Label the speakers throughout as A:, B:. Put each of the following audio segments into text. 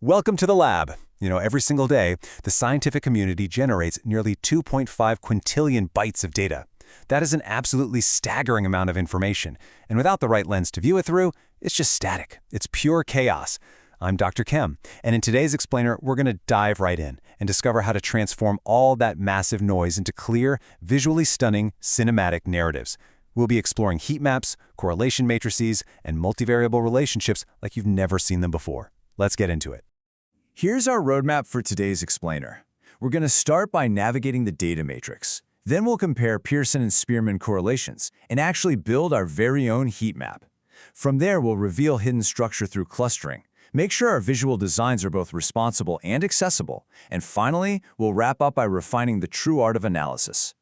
A: Welcome to the lab. Every single day, the scientific community generates nearly 2.5 quintillion bytes of data. That is an absolutely staggering amount of information, and without the right lens to view it through, it's just static. It's pure chaos. I'm Dr. Chem, and in today's explainer, we're going to dive right in and discover how to transform all that massive noise into clear, visually stunning, cinematic narratives. We'll be exploring heat maps, correlation matrices, and multivariable relationships like you've never seen them before. Let's get into it.
B: Here's our roadmap for today's explainer. We're going to start by navigating the data matrix. Then we'll compare Pearson and Spearman correlations and actually build our very own heat map. From there, we'll reveal hidden structure through clustering, make sure our visual designs are both responsible and accessible, and finally, we'll wrap up by refining the true art of analysis.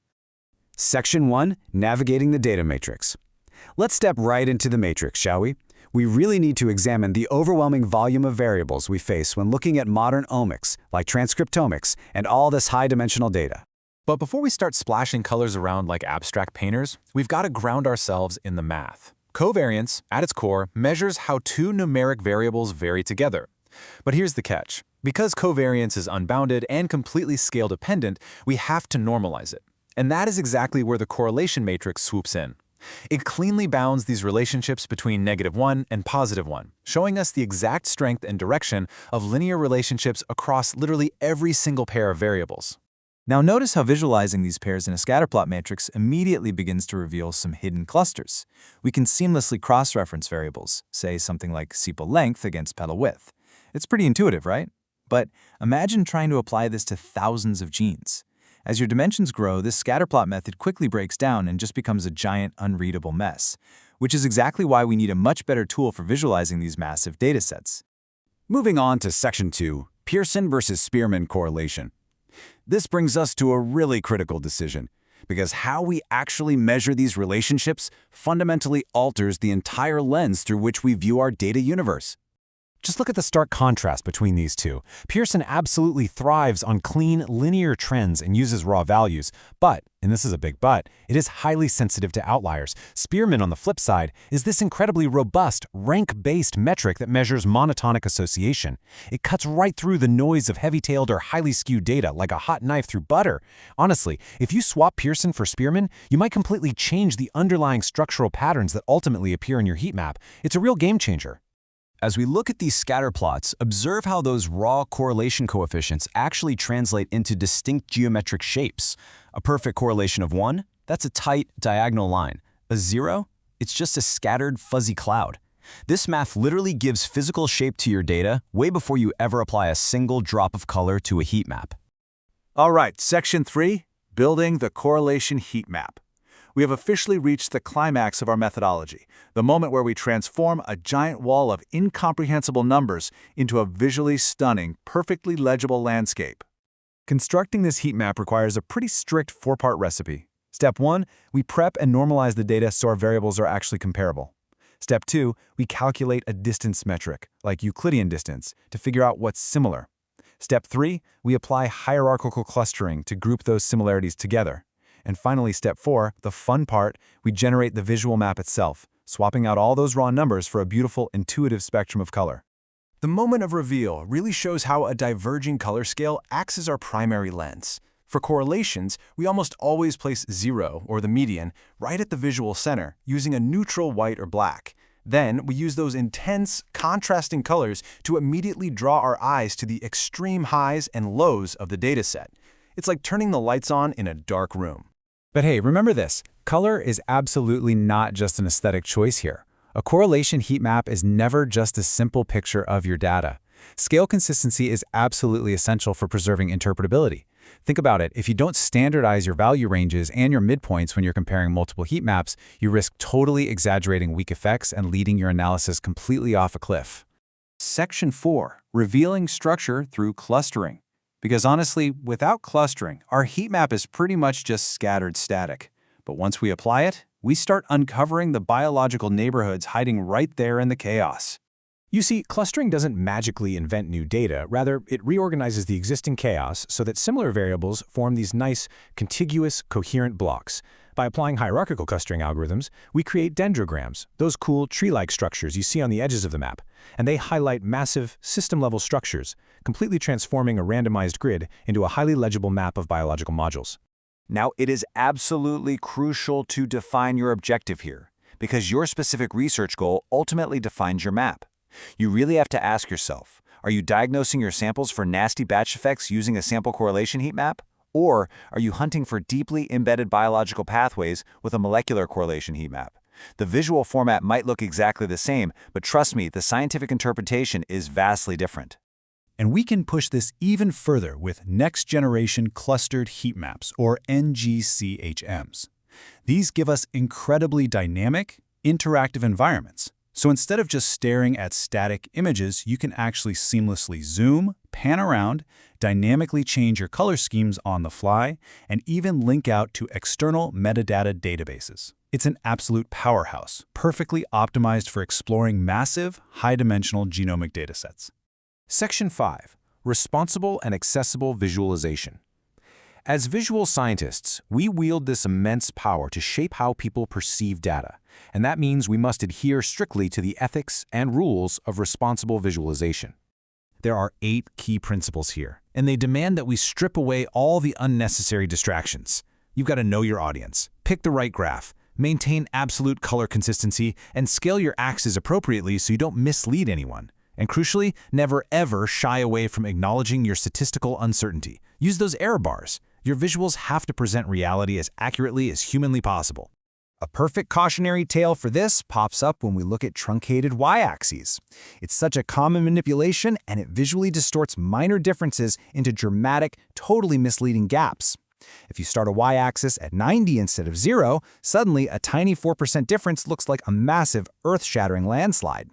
C: Section 1, Navigating the Data Matrix. Let's step right into the matrix, shall we? We really need to examine the overwhelming volume of variables we face when looking at modern omics, like transcriptomics, and all this high-dimensional data.
D: But before we start splashing colors around like abstract painters, we've got to ground ourselves in the math. Covariance, at its core, measures how two numeric variables vary together. But here's the catch. Because covariance is unbounded and completely scale-dependent, we have to normalize it. And that is exactly where the correlation matrix swoops in. It cleanly bounds these relationships between -1 and +1, showing us the exact strength and direction of linear relationships across literally every single pair of variables.
B: Now notice how visualizing these pairs in a scatterplot matrix immediately begins to reveal some hidden clusters. We can seamlessly cross-reference variables, say something like sepal length against petal width. It's pretty intuitive, right? But imagine trying to apply this to thousands of genes. As your dimensions grow, this scatterplot method quickly breaks down and just becomes a giant, unreadable mess, which is exactly why we need a much better tool for visualizing these massive datasets.
C: Moving on to Section 2, Pearson versus Spearman correlation. This brings us to a really critical decision, because how we actually measure these relationships fundamentally alters the entire lens through which we view our data universe.
A: Just look at the stark contrast between these two. Pearson absolutely thrives on clean, linear trends and uses raw values, but, and this is a big but, it is highly sensitive to outliers. Spearman, on the flip side, is this incredibly robust, rank-based metric that measures monotonic association. It cuts right through the noise of heavy-tailed or highly skewed data like a hot knife through butter. Honestly, if you swap Pearson for Spearman, you might completely change the underlying structural patterns that ultimately appear in your heat map. It's a real game changer.
C: As we look at these scatter plots, observe how those raw correlation coefficients actually translate into distinct geometric shapes. A perfect correlation of 1, that's a tight, diagonal line. A 0, it's just a scattered, fuzzy cloud. This math literally gives physical shape to your data way before you ever apply a single drop of color to a heat map.
B: All right, Section 3, Building the Correlation Heat Map. We have officially reached the climax of our methodology, the moment where we transform a giant wall of incomprehensible numbers into a visually stunning, perfectly legible landscape.
D: Constructing this heat map requires a pretty strict 4-part recipe. Step 1, we prep and normalize the data so our variables are actually comparable. Step 2, we calculate a distance metric, like Euclidean distance, to figure out what's similar. Step 3, we apply hierarchical clustering to group those similarities together. And finally, step 4, the fun part, we generate the visual map itself, swapping out all those raw numbers for a beautiful, intuitive spectrum of color. The moment of reveal really shows how a diverging color scale acts as our primary lens. For correlations, we almost always place 0, or the median, right at the visual center, using a neutral white or black. Then, we use those intense, contrasting colors to immediately draw our eyes to the extreme highs and lows of the dataset. It's like turning the lights on in a dark room. But hey, remember this, color is absolutely not just an aesthetic choice here. A correlation heat map is never just a simple picture of your data. Scale consistency is absolutely essential for preserving interpretability. Think about it, if you don't standardize your value ranges and your midpoints when you're comparing multiple heat maps, you risk totally exaggerating weak effects and leading your analysis completely off a cliff.
B: Section 4, Revealing Structure Through Clustering. Because honestly, without clustering, our heat map is pretty much just scattered static. But once we apply it, we start uncovering the biological neighborhoods hiding right there in the chaos.
A: You see, clustering doesn't magically invent new data. Rather, it reorganizes the existing chaos so that similar variables form these nice, contiguous, coherent blocks.
E: By applying hierarchical clustering algorithms, we create dendrograms, those cool tree-like structures you see on the edges of the map, and they highlight massive, system-level structures, completely transforming a randomized grid into a highly legible map of biological modules.
A: Now, it is absolutely crucial to define your objective here, because your specific research goal ultimately defines your map. You really have to ask yourself, are you diagnosing your samples for nasty batch effects using a sample correlation heat map? Or are you hunting for deeply embedded biological pathways with a molecular correlation heat map? The visual format might look exactly the same, but trust me, the scientific interpretation is vastly different.
D: And we can push this even further with next-generation clustered heat maps, or NGCHMs. These give us incredibly dynamic, interactive environments. So instead of just staring at static images, you can actually seamlessly zoom, pan around, dynamically change your color schemes on the fly, and even link out to external metadata databases. It's an absolute powerhouse, perfectly optimized for exploring massive, high-dimensional genomic datasets.
E: Section 5. Responsible and accessible visualization. As visual scientists, we wield this immense power to shape how people perceive data, and that means we must adhere strictly to the ethics and rules of responsible visualization.
D: There are 8 key principles here, and they demand that we strip away all the unnecessary distractions. You've got to know your audience, pick the right graph, maintain absolute color consistency, and scale your axes appropriately so you don't mislead anyone. And crucially, never ever shy away from acknowledging your statistical uncertainty. Use those error bars. Your visuals have to present reality as accurately as humanly possible. A perfect cautionary tale for this pops up when we look at truncated y-axes. It's such a common manipulation, and it visually distorts minor differences into dramatic, totally misleading gaps. If you start a y-axis at 90 instead of 0, suddenly a tiny 4% difference looks like a massive, earth-shattering landslide.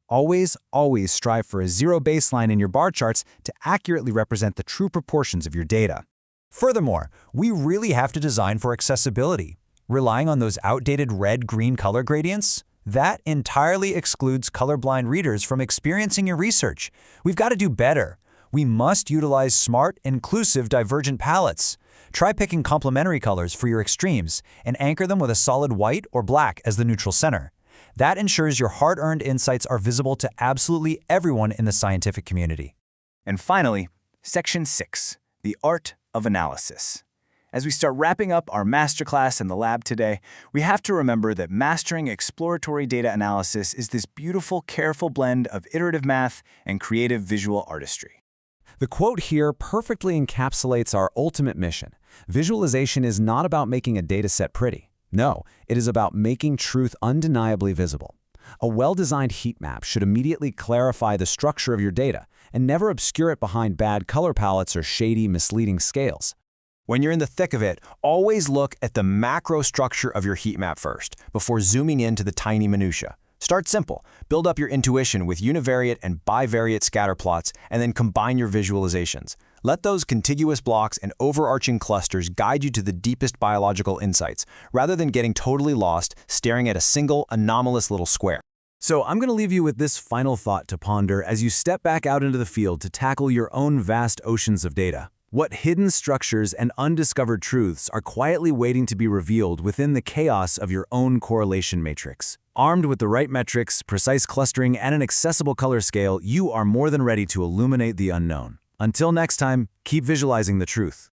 D: Always, always strive for a 0 baseline in your bar charts to accurately represent the true proportions of your data.
C: Furthermore, we really have to design for accessibility. Relying on those outdated red-green color gradients? That entirely excludes colorblind readers from experiencing your research. We've got to do better. We must utilize smart, inclusive, divergent palettes. Try picking complementary colors for your extremes and anchor them with a solid white or black as the neutral center. That ensures your hard-earned insights are visible to absolutely everyone in the scientific community.
B: And finally, Section 6, the art of analysis. As we start wrapping up our masterclass in the lab today, we have to remember that mastering exploratory data analysis is this beautiful, careful blend of iterative math and creative visual artistry.
A: The quote here perfectly encapsulates our ultimate mission. Visualization is not about making a dataset pretty. No, it is about making truth undeniably visible. A well-designed heat map should immediately clarify the structure of your data and never obscure it behind bad color palettes or shady, misleading scales.
C: When you're in the thick of it, always look at the macro structure of your heat map first, before zooming into the tiny minutia. Start simple. Build up your intuition with univariate and bivariate scatter plots, and then combine your visualizations. Let those contiguous blocks and overarching clusters guide you to the deepest biological insights, rather than getting totally lost staring at a single, anomalous little square.
A: So I'm going to leave you with this final thought to ponder as you step back out into the field to tackle your own vast oceans of data. What hidden structures and undiscovered truths are quietly waiting to be revealed within the chaos of your own correlation matrix? Armed with the right metrics, precise clustering, and an accessible color scale, you are more than ready to illuminate the unknown. Until next time, keep visualizing the truth.